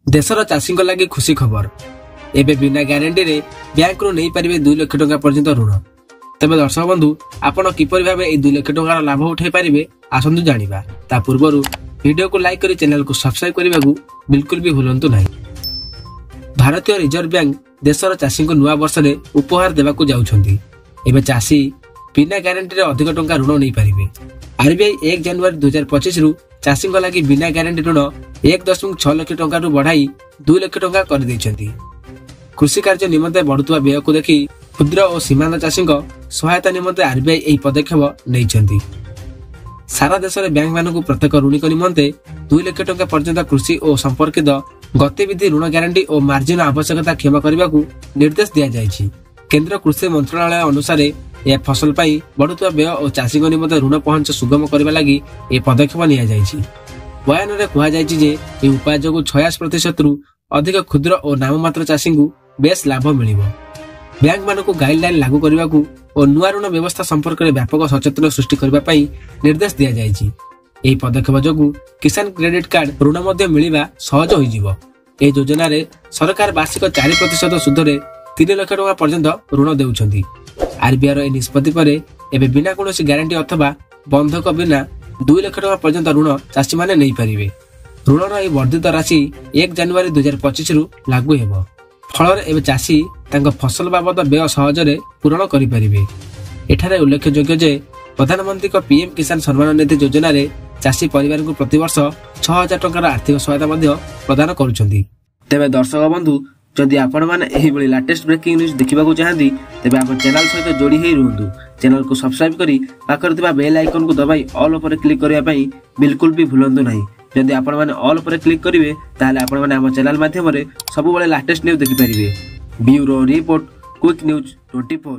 देशर चाषी लगी खुशी खबर एबे बिना ग्यारंटी रे बैंक रु नहीं पारिबे 2 लाख टंका पर्यंत ऋण। तेबे दर्शक बंधु आपण किपरि भाबे ए 2 लाख टंका लाभ उठाई पारिबे आसंतु जानिबा। ता पूर्वरु वीडियो को लाइक करी चैनल को सब्सक्राइब करने को बिल्कुल भी भूलंतु नहीं। भारतीय रिजर्व बैंक देशर चाषी को नुआ वर्ष में उपहार देवाकू जाउछंती। एबे चाषी बिना ग्यारंटी रे अधिक टंका ऋण नहीं पारिबे। आरबीआई 1 जनवरी 2025 रु चाषी लगी बिना ग्यारंटी ऋण 1.6 लाख टंका रु बढ़ाई 2 लाख टंका कर दैछंती। कृषि कार्य निमंते बढ़ुवा व्यय को देखि क्षुद्र और सीमांत चाषी सहायता निमंते आरबीआई यह पदक्षेप नहीं। सारा देश में बैंक मान प्रत्येक ऋणी निमंते 2 लाख टंका पर्यंत कृषि और संपर्कित गतिविधि ऋण ग्यारंटी और मार्जिन आवश्यकता क्षमा करने को निर्देश दिया जायछि। केंद्र कृषि मंत्रालय अनुसार यह फसल पाई बढ़ुवा व्यय और चाषी निमंते ऋण पहुंच सुगम करने लगी यह पदक्षेप निया जायछि। बयान में कहुଯାଇଛି जे यह उपाय जो 66% रु अधिक क्षुद्र और नाममात्र चाषी को बेस लाभ मिलिबो। बैंक मान को गाइडलाइन लागू करने को और नुआ ऋण व्यवस्था संपर्क में व्यापक सचेतन सृष्टि करने निर्देश दिया जायछि। एही पदक्षेप जोगु किसान क्रेडिट कार्ड ऋण मध्य मिलिबा सहज होई जिवो। ए योजना रे सरकार वार्षिक 4% सुधरे 3 लाख टंका पर्यंत ऋण देउछंती। आरबीआई रो ए निष्पत्ति परे एबे बिना कोनोसी ग्यारंटी अथवा बंधक बिना 2 लाख टंका पर्यंत ऋण चाषी माने नै परिबे। ऋणर ए वर्धित राशि 1 जनवरी 2025 रु लागू हेबो। फल एवं चाषी फसल बाबद व्यय सहजरे पूरण करें। एठारे उल्लेखयोग्य जे प्रधानमंत्री पीएम किसान सम्मान निधि योजना रे चाषी परिवार को प्रतिवर्ष 6000 टंकार आर्थिक सहायता प्रदान करुछंती। तेबे दर्शक बंधु जदि आपण माने एही बळी लेटेस्ट ब्रेकिंग न्यूज देखिबाकू चाहंती तेबे आप चैनल सहित जोड़ी हेई रहंतु। चैनल को सब्सक्राइब करी पाखर थिबा बेल आइकन को दबाई ऑल ऊपर क्लिक करिया पई बिल्कुल भी भूलंतु नहीं। जदि आपण माने ऑल ऊपर क्लिक करिवे ताले आपण माने हम चैनल माध्यम रे सब बळे लेटेस्ट न्यूज देखि परिबे। Bureau report quick news 24।